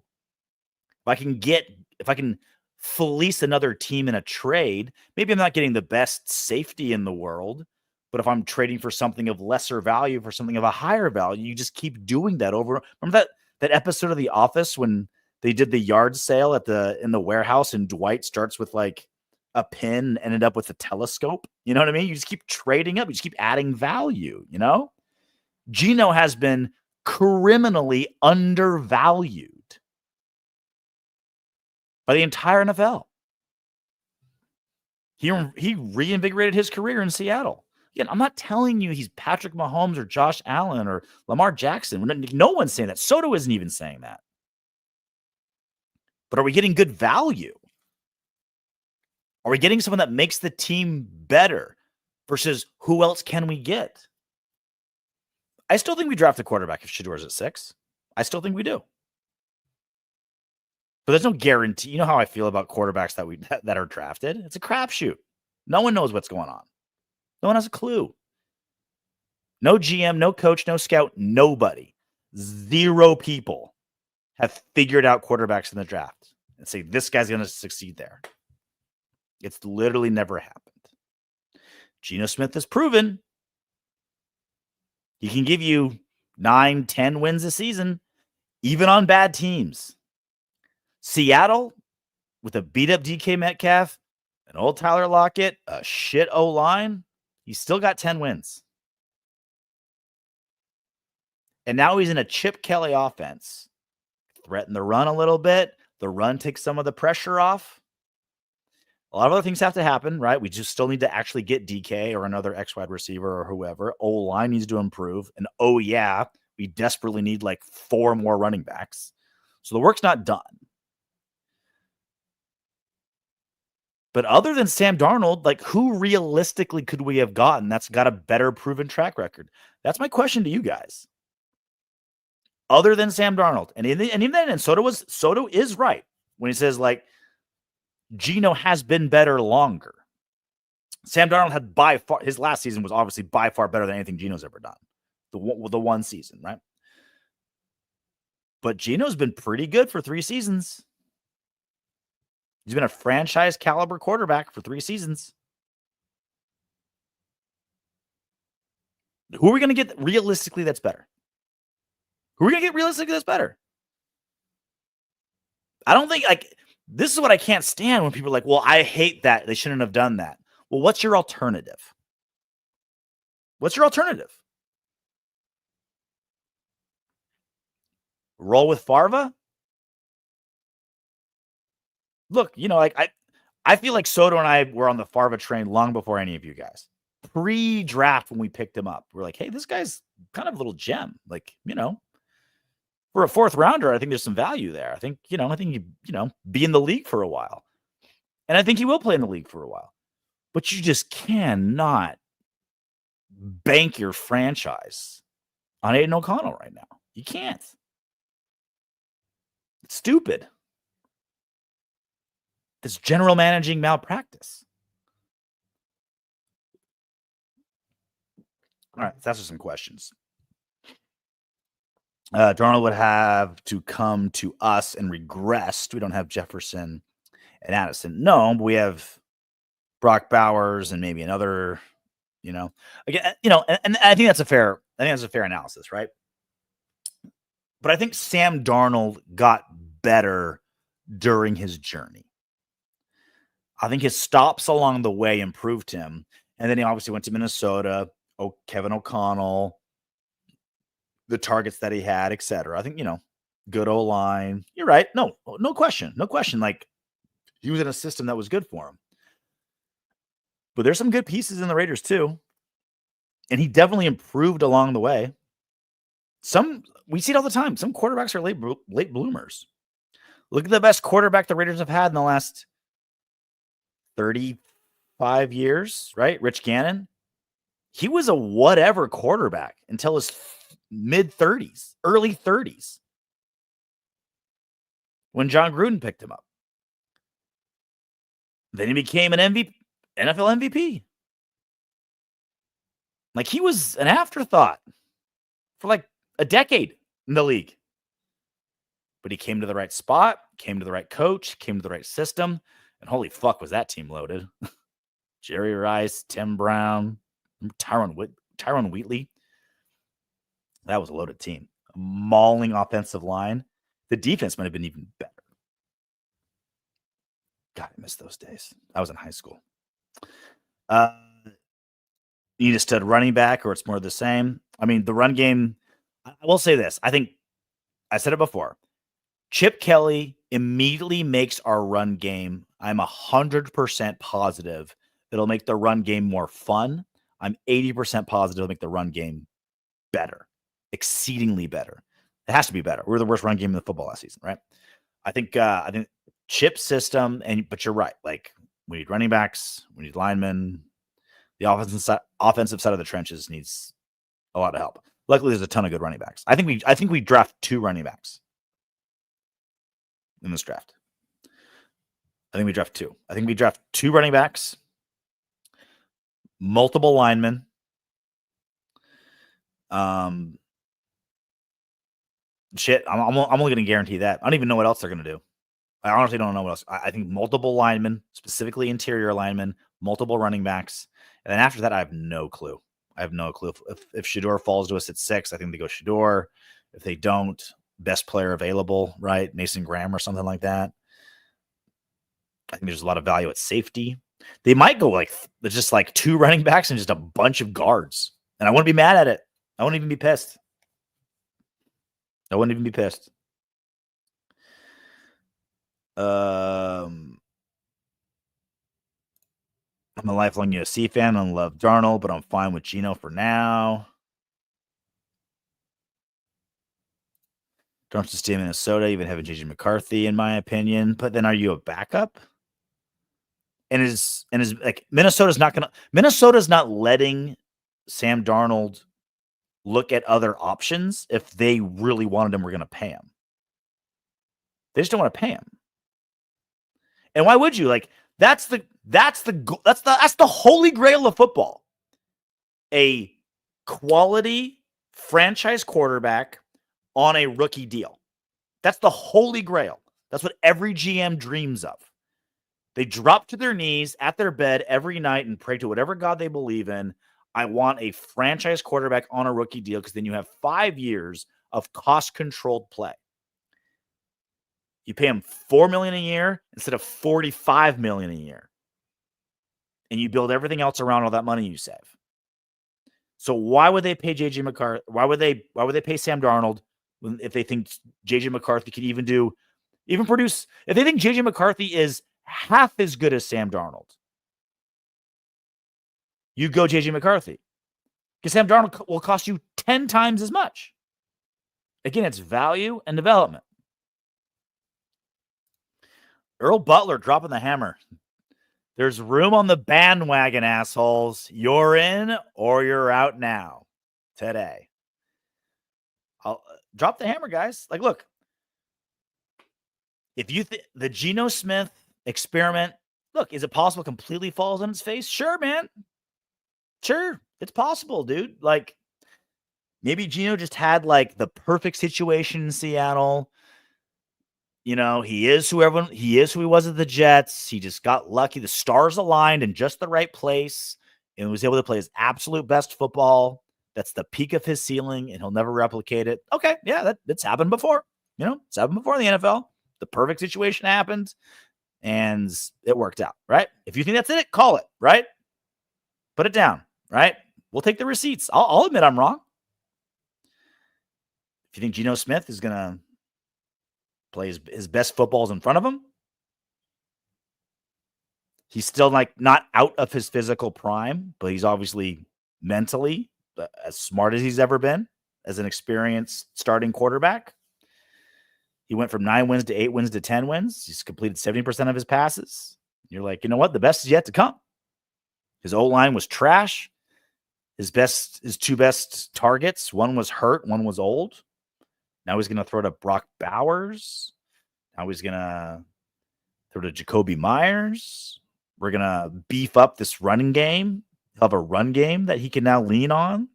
If I can fleece another team in a trade, maybe I'm not getting the best safety in the world, but if I'm trading for something of lesser value for something of a higher value, you just keep doing that over. Remember that episode of The Office when they did the yard sale in the warehouse and Dwight starts with like a pin and ended up with a telescope? You know what I mean? You just keep trading up. You just keep adding value, Geno has been criminally undervalued by the entire NFL. He reinvigorated his career in Seattle. Again, I'm not telling you he's Patrick Mahomes or Josh Allen or Lamar Jackson. No one's saying that. Soto isn't even saying that. But are we getting good value? Are we getting someone that makes the team better versus who else can we get? I still think we draft a quarterback if Shedor's at 6. I still think we do. But there's no guarantee. You know how I feel about quarterbacks that are drafted? It's a crapshoot. No one knows what's going on. No one has a clue. No GM, no coach, no scout, nobody. 0 people have figured out quarterbacks in the draft and say, this guy's going to succeed there. It's literally never happened. Geno Smith has proven he can give you 9, 10 wins a season, even on bad teams. Seattle, with a beat-up DK Metcalf, an old Tyler Lockett, a shit O-line, he's still got 10 wins. And now he's in a Chip Kelly offense. Threaten the run a little bit. The run takes some of the pressure off. A lot of other things have to happen, right? We just still need to actually get DK or another X-wide receiver or whoever. O-line needs to improve. And oh yeah, we desperately need like 4 more running backs. So the work's not done. But other than Sam Darnold, like, who realistically could we have gotten that's got a better proven track record? That's my question to you guys. Other than Sam Darnold. And even then, Soto is right when he says, like, Geno has been better longer. Sam Darnold had by far, his last season was obviously by far better than anything Geno's ever done. The one season, right? But Geno's been pretty good for 3 seasons. He's been a franchise caliber quarterback for 3 seasons. Who are we going to get realistically that's better? Who are we going to get realistically that's better? I don't think, like, this is what I can't stand when people are like, well, I hate that. They shouldn't have done that. Well, what's your alternative? What's your alternative? Roll with Farva? Look, like I feel like Soto and I were on the Farva train long before any of you guys. pre-draft when we picked him up. We're like, hey, this guy's kind of a little gem. Like, for a fourth rounder, I think there's some value there. I think he, be in the league for a while. And I think he will play in the league for a while. But you just cannot bank your franchise on Aiden O'Connell right now. You can't. It's stupid. This general managing malpractice. All right, let's answer some questions. Darnold would have to come to us and regress. We don't have Jefferson and Addison. No, but we have Brock Bowers and maybe another, again, and I think that's a fair analysis, right? But I think Sam Darnold got better during his journey. I think his stops along the way improved him. And then he obviously went to Minnesota, Kevin O'Connell, the targets that he had, et cetera. I think, good O-line. You're right. No question. No question. Like, he was in a system that was good for him. But there's some good pieces in the Raiders too. And he definitely improved along the way. We see it all the time. Some quarterbacks are late bloomers. Look at the best quarterback the Raiders have had in the last 35 years, right? Rich Gannon. He was a whatever quarterback until his mid-30s, early 30s, when John Gruden picked him up. Then he became an NFL MVP. Like, he was an afterthought for like a decade in the league. But he came to the right spot, came to the right coach, came to the right system, and holy fuck was that team loaded. Jerry Rice, Tim Brown, Tyron Wheatley. That was a loaded team. A mauling offensive line. The defense might have been even better. God, I miss those days. I was in high school. You need a stud running back, or it's more of the same. I mean, the run game, I will say this. I think I said it before. Chip Kelly immediately makes our run game. I'm 100% positive it'll make the run game more fun. I'm 80% positive it'll make the run game better, exceedingly better. It has to be better. We're the worst run game in the football last season, right? I think Chip's system, but you're right. Like, we need running backs, we need linemen. The offensive side of the trenches needs a lot of help. Luckily, there's a ton of good running backs. I think we draft 2 running backs in this draft. I think we draft 2. I think we draft 2 running backs, multiple linemen. Shit, I'm only going to guarantee that. I don't even know what else they're going to do. I honestly don't know what else. I think multiple linemen, specifically interior linemen, multiple running backs. And then after that, I have no clue. If Shedeur falls to us at 6, I think they go Shedeur. If they don't, best player available, right? Mason Graham or something like that. I think there's a lot of value at safety. They might go just like 2 running backs and just a bunch of guards. And I wouldn't be mad at it. I wouldn't even be pissed. I'm a lifelong USC fan and love Darnold, but I'm fine with Geno for now. Don't have to stay in Minnesota, even having JJ McCarthy, in my opinion. But then, are you a backup? And is like Minnesota's not letting Sam Darnold look at other options. If they really wanted him, we're going to pay him. They just don't want to pay him. And why would you? Like, that's the holy grail of football. A quality franchise quarterback on a rookie deal. That's the holy grail. That's what every GM dreams of. They drop to their knees at their bed every night and pray to whatever God they believe in. I want a franchise quarterback on a rookie deal, because then you have 5 years of cost-controlled play. You pay him $4 million a year instead of $45 million a year. And you build everything else around all that money you save. So why would they pay JJ McCarthy? Why would they pay Sam Darnold if they think JJ McCarthy could even produce? If they think JJ McCarthy is half as good as Sam Darnold, you go JJ McCarthy. Because Sam Darnold will cost you 10 times as much. Again, it's value and development. Earl Butler dropping the hammer. There's room on the bandwagon, assholes. You're in or you're out now. Today. I'll drop the hammer, guys. Like, look. If you think the Geno Smith experiment, look, is it possible completely falls on its face? Sure, man. Sure. It's possible, dude. Like, maybe Geno just had like the perfect situation in Seattle. You know, he is who he was at the Jets. He just got lucky. The stars aligned in just the right place and was able to play his absolute best football. That's the peak of his ceiling, and he'll never replicate it. Okay, yeah, that's happened before. You know, it's happened before in the NFL. The perfect situation happened, and it worked out, right? If you think that's it, call it, right? Put it down, right? We'll take the receipts. I'll admit I'm wrong. If you think Geno Smith is going to play his best footballs in front of him, he's still like not out of his physical prime, but he's obviously mentally as smart as he's ever been as an experienced starting quarterback. He went from 9 wins to 8 wins to 10 wins. He's completed 70% of his passes. You're like, you know what? The best is yet to come. His O-line was trash. His two best targets, one was hurt, one was old. Now he's going to throw to Brock Bowers. Now he's going to throw to Jacoby Myers. We're going to beef up this running game. He'll have a run game that he can now lean on.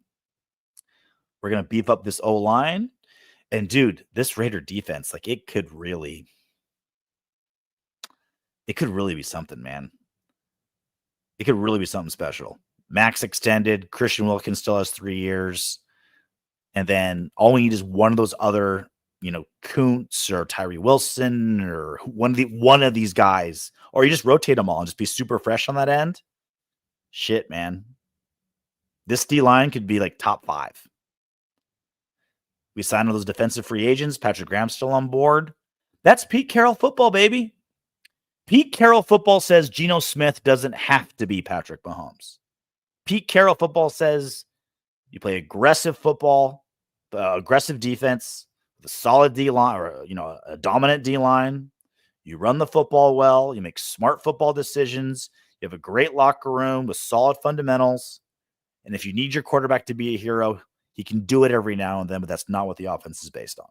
We're going to beef up this O-line. And, dude, this Raider defense, like, it could really be something, man. It could really be something special. Max extended. Christian Wilkins still has 3 years. And then all we need is one of those other, you know, Kuntz or Tyree Wilson or one of these guys. Or you just rotate them all and just be super fresh on that end. Shit, man. This D-line could be like top 5. We signed all those defensive free agents. Patrick Graham's still on board. That's Pete Carroll football, baby. Pete Carroll football says Geno Smith doesn't have to be Patrick Mahomes. Pete Carroll football says you play aggressive football, aggressive defense, with a solid D-line or, you know, a dominant D-line. You run the football well. You make smart football decisions. You have a great locker room with solid fundamentals. And if you need your quarterback to be a hero, he can do it every now and then, but that's not what the offense is based on.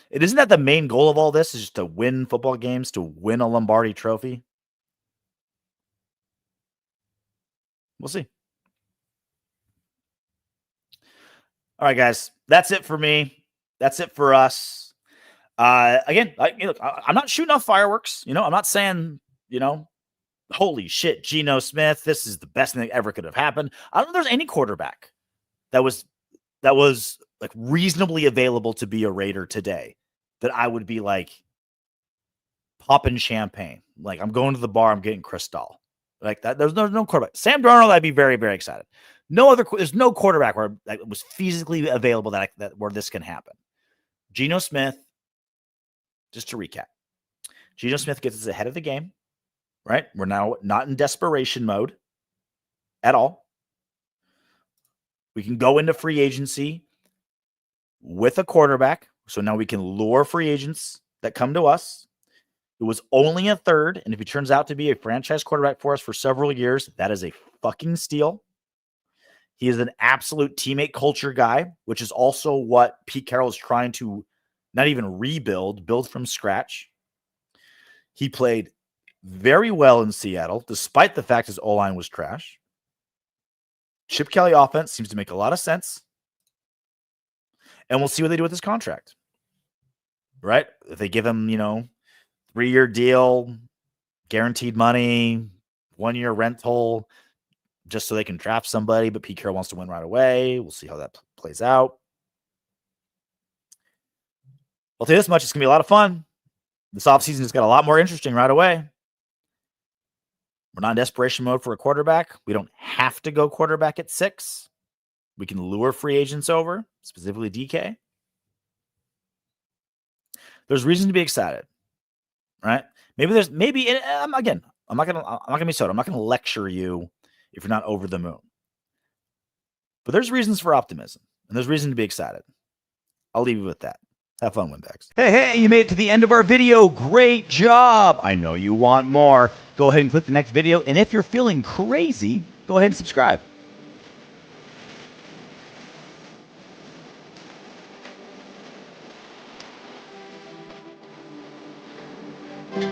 Isn't that the main goal of all this, is just to win football games, to win a Lombardi trophy? We'll see. All right, guys. That's it for me. That's it for us. Again, I'm not shooting off fireworks. You know, I'm not saying, you know, holy shit, Geno Smith, this is the best thing that ever could have happened. I don't know if there's any quarterback that was like reasonably available to be a Raider today that I would be like popping champagne. Like, I'm going to the bar, I'm getting Cristal. Like that. There's no quarterback. Sam Darnold, I'd be very, very excited. There's no quarterback where that was physically available that where this can happen. Geno Smith, just to recap, Geno Smith gets us ahead of the game. Right? We're now not in desperation mode at all. We can go into free agency with a quarterback. So now we can lure free agents that come to us. It was only a third. And if he turns out to be a franchise quarterback for us for several years, that is a fucking steal. He is an absolute teammate culture guy, which is also what Pete Carroll is trying to not even build from scratch. He played very well in Seattle, despite the fact his O-line was trash. Chip Kelly offense seems to make a lot of sense. And we'll see what they do with his contract. Right? If they give him, 3-year deal, guaranteed money, 1-year rental, just so they can draft somebody, but Pete Carroll wants to win right away. We'll see how that plays out. I'll tell you this much, it's going to be a lot of fun. This offseason has got a lot more interesting right away. We're not in desperation mode for a quarterback. We don't have to go quarterback at 6. We can lure free agents over, specifically DK. There's reason to be excited, right? Again, I'm not gonna be soda. I'm not gonna lecture you if you're not over the moon. But there's reasons for optimism, and there's reason to be excited. I'll leave you with that. Have fun, Windbags. Hey, you made it to the end of our video. Great job. I know you want more. Go ahead and click the next video. And if you're feeling crazy, go ahead and subscribe.